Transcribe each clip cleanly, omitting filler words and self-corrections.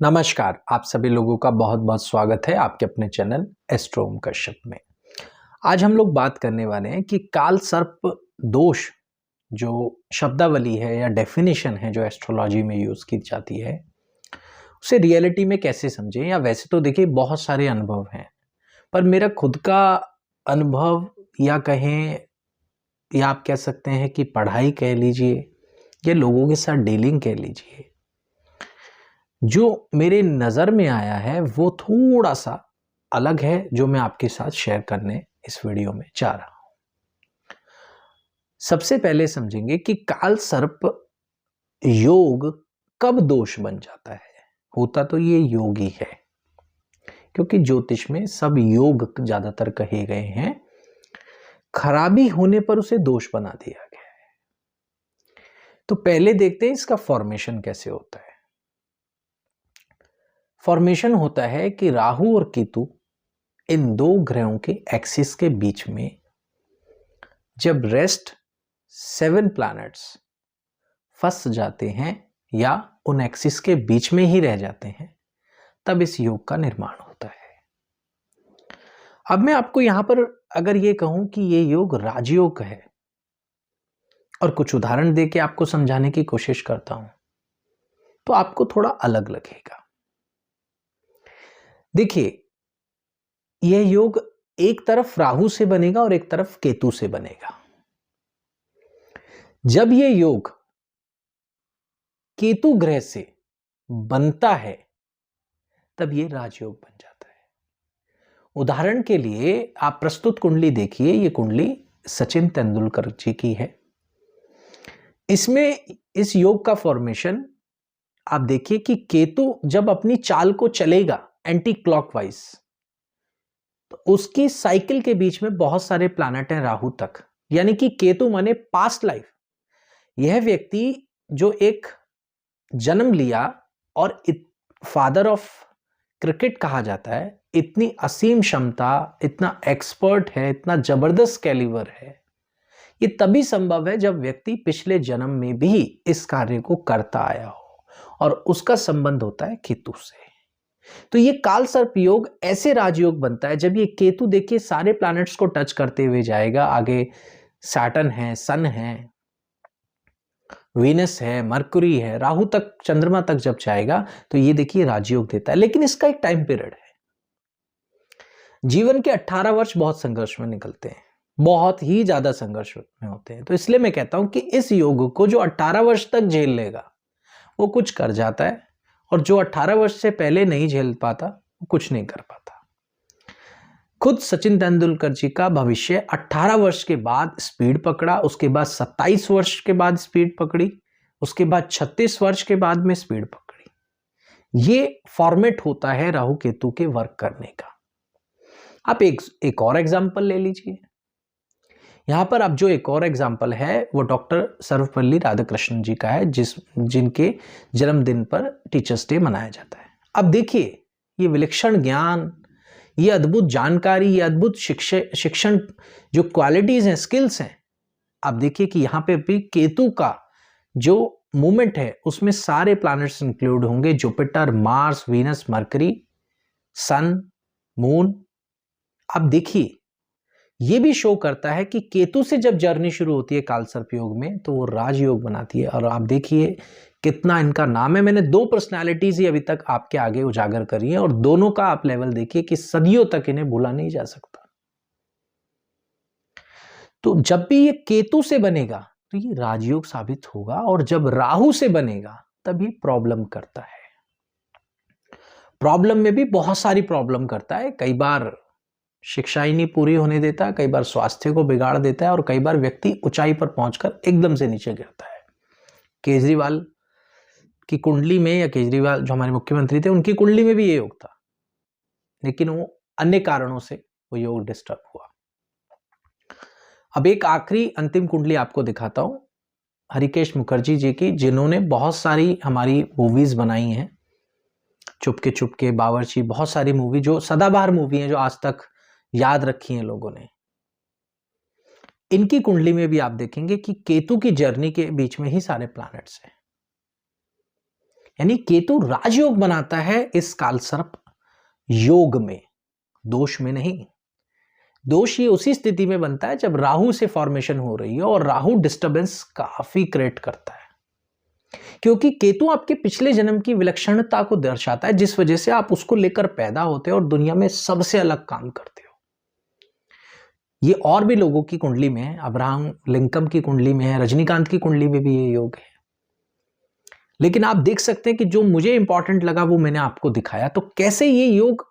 नमस्कार, आप सभी लोगों का बहुत बहुत स्वागत है आपके अपने चैनल एस्ट्रो ओम कश्यप में। आज हम लोग बात करने वाले हैं कि काल सर्प दोष जो शब्दावली है या डेफिनेशन है जो एस्ट्रोलॉजी में यूज की जाती है, उसे रियलिटी में कैसे समझें। या वैसे तो देखिए बहुत सारे अनुभव हैं, पर मेरा खुद का अनुभव या कहें या आप कह सकते हैं कि पढ़ाई कह लीजिए या लोगों के साथ डीलिंग कह लीजिए, जो मेरे नज़र में आया है वो थोड़ा सा अलग है, जो मैं आपके साथ शेयर करने इस वीडियो में चाह रहा हूं। सबसे पहले समझेंगे कि काल सर्प योग कब दोष बन जाता है। होता तो ये योग ही है, क्योंकि ज्योतिष में सब योग ज्यादातर कहे गए हैं, खराबी होने पर उसे दोष बना दिया गया है। तो पहले देखते हैं इसका फॉर्मेशन कैसे होता है। फॉर्मेशन होता है कि राहु और केतु इन दो ग्रहों के एक्सिस के बीच में जब रेस्ट 7 प्लैनेट्स फंस जाते हैं या उन एक्सिस के बीच में ही रह जाते हैं, तब इस योग का निर्माण होता है। अब मैं आपको यहां पर अगर ये कहूं कि ये योग राजयोग है और कुछ उदाहरण देके आपको समझाने की कोशिश करता हूं, तो आपको थोड़ा अलग लगेगा। देखिए, यह योग एक तरफ राहु से बनेगा और एक तरफ केतु से बनेगा। जब यह योग केतु ग्रह से बनता है तब यह राजयोग बन जाता है। उदाहरण के लिए आप प्रस्तुत कुंडली देखिए, यह कुंडली सचिन तेंदुलकर जी की है। इसमें इस योग का फॉर्मेशन आप देखिए कि केतु जब अपनी चाल को चलेगा एंटी क्लॉकवाइज, तो उसकी साइकिल के बीच में बहुत सारे प्लैनेट हैं राहु तक, यानी कि केतु माने पास्ट लाइफ। यह व्यक्ति जो एक जन्म लिया और फादर ऑफ क्रिकेट कहा जाता है, इतनी असीम क्षमता, इतना एक्सपर्ट है, इतना जबरदस्त कैलिबर है, ये तभी संभव है जब व्यक्ति पिछले जन्म में भी इस कार्य को करता आया हो, और उसका संबंध होता है केतु से। तो ये काल सर्प योग ऐसे राजयोग बनता है जब ये केतु देखिए सारे प्लैनेट्स को टच करते हुए जाएगा। आगे सैटर्न है, सन है, वीनस है, मरकुरी है, राहु तक, चंद्रमा तक जब जाएगा तो ये देखिए राजयोग देता है। लेकिन इसका एक टाइम पीरियड है। जीवन के 18 वर्ष बहुत संघर्ष में निकलते हैं, बहुत ही ज्यादा संघर्ष में होते हैं। तो इसलिए मैं कहता हूं कि इस योग को जो 18 वर्ष तक झेल लेगा वो कुछ कर जाता है, और जो 18 वर्ष से पहले नहीं झेल पाता वो कुछ नहीं कर पाता। खुद सचिन तेंदुलकर जी का भविष्य 18 वर्ष के बाद स्पीड पकड़ा, उसके बाद 27 वर्ष के बाद स्पीड पकड़ी, उसके बाद 36 वर्ष के बाद में स्पीड पकड़ी। ये फॉर्मेट होता है राहु केतु के वर्क करने का। आप एक और एग्जांपल ले लीजिए। यहां पर अब जो एक और एग्जाम्पल है वो डॉक्टर सर्वपल्ली राधाकृष्णन जी का है, जिनके जन्मदिन पर टीचर्स डे मनाया जाता है। अब देखिए, ये विलक्षण ज्ञान, ये अद्भुत जानकारी, ये अद्भुत शिक्षण जो क्वालिटीज हैं, स्किल्स हैं, आप देखिए कि यहां पे भी केतु का जो मूवमेंट है उसमें सारे प्लैनेट्स इंक्लूड होंगे, जुपिटर, मार्स, वीनस, मरकरी, सन, मून। अब देखिए, ये भी शो करता है कि केतु से जब जर्नी शुरू होती है काल सर्प योग में, तो वो राजयोग बनाती है। और आप देखिए कितना इनका नाम है। मैंने 2 पर्सनालिटीज ही अभी तक आपके आगे उजागर करी है, और दोनों का आप लेवल देखिए कि सदियों तक इन्हें भूला नहीं जा सकता। तो जब भी ये केतु से बनेगा तो ये राजयोग साबित होगा, और जब राहु से बनेगा तभी प्रॉब्लम करता है। प्रॉब्लम में भी बहुत सारी प्रॉब्लम करता है। कई बार शिक्षा ही नहीं पूरी होने देता, कई बार स्वास्थ्य को बिगाड़ देता है, और कई बार व्यक्ति ऊंचाई पर पहुंचकर एकदम से नीचे गिरता है। केजरीवाल की कुंडली में, या केजरीवाल जो हमारे मुख्यमंत्री थे, उनकी कुंडली में भी ये योग था, लेकिन वो अन्य कारणों से वो योग डिस्टर्ब हुआ। अब एक आखिरी अंतिम कुंडली आपको दिखाता हूं, हरिकेश मुखर्जी जी की, जिन्होंने बहुत सारी हमारी मूवीज बनाई हैं, चुपके चुपके, बावर्ची, बहुत सारी मूवी जो सदाबहार मूवी हैं, जो आज तक याद रखी हैं लोगों ने। इनकी कुंडली में भी आप देखेंगे कि केतु की जर्नी के बीच में ही सारे प्लैनेट्स हैं। यानी केतु राजयोग बनाता है इस कालसर्प योग में, दोष में नहीं। दोष ये उसी स्थिति में बनता है जब राहु से फॉर्मेशन हो रही है और राहु डिस्टरबेंस काफी क्रिएट करता है, क्योंकि केतु आपके पिछले जन्म की विलक्षणता को दर्शाता है, जिस वजह से आप उसको लेकर पैदा होते हो और दुनिया में सबसे अलग काम करते हो। ये और भी लोगों की कुंडली में है, अब्राहम लिंकन की कुंडली में है, रजनीकांत की कुंडली में भी ये योग है। लेकिन आप देख सकते हैं कि जो मुझे इंपॉर्टेंट लगा वो मैंने आपको दिखाया। तो कैसे ये योग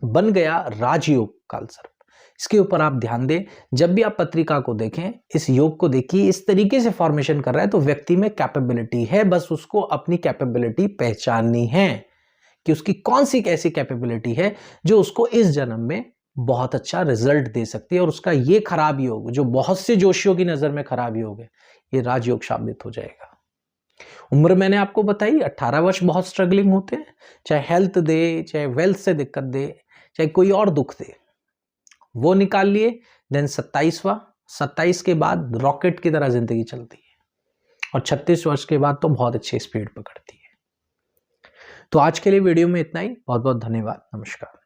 बन गया राजयोग कालसर्प, इसके ऊपर आप ध्यान दें। जब भी आप पत्रिका को देखें, इस योग को देखिए, इस तरीके से फॉर्मेशन कर रहा है तो व्यक्ति में कैपेबिलिटी है, बस उसको अपनी कैपेबिलिटी पहचाननी है कि उसकी कौन सी कैसी कैपेबिलिटी है जो उसको इस जन्म में बहुत अच्छा रिजल्ट दे सकती है। और उसका ये खराब योग, जो बहुत से जोशियों की नजर में खराब योग है, ये राजयोग साबित हो जाएगा। उम्र मैंने आपको बताई, 18 वर्ष बहुत स्ट्रगलिंग होते हैं, चाहे हेल्थ दे, चाहे वेल्थ से दिक्कत दे, चाहे कोई और दुख दे, वो निकाल लिए। देन 27 के बाद रॉकेट की तरह जिंदगी चलती है और 36 वर्ष के बाद तो बहुत अच्छी स्पीड पकड़ती है। तो आज के लिए वीडियो में इतना ही। बहुत बहुत धन्यवाद। नमस्कार।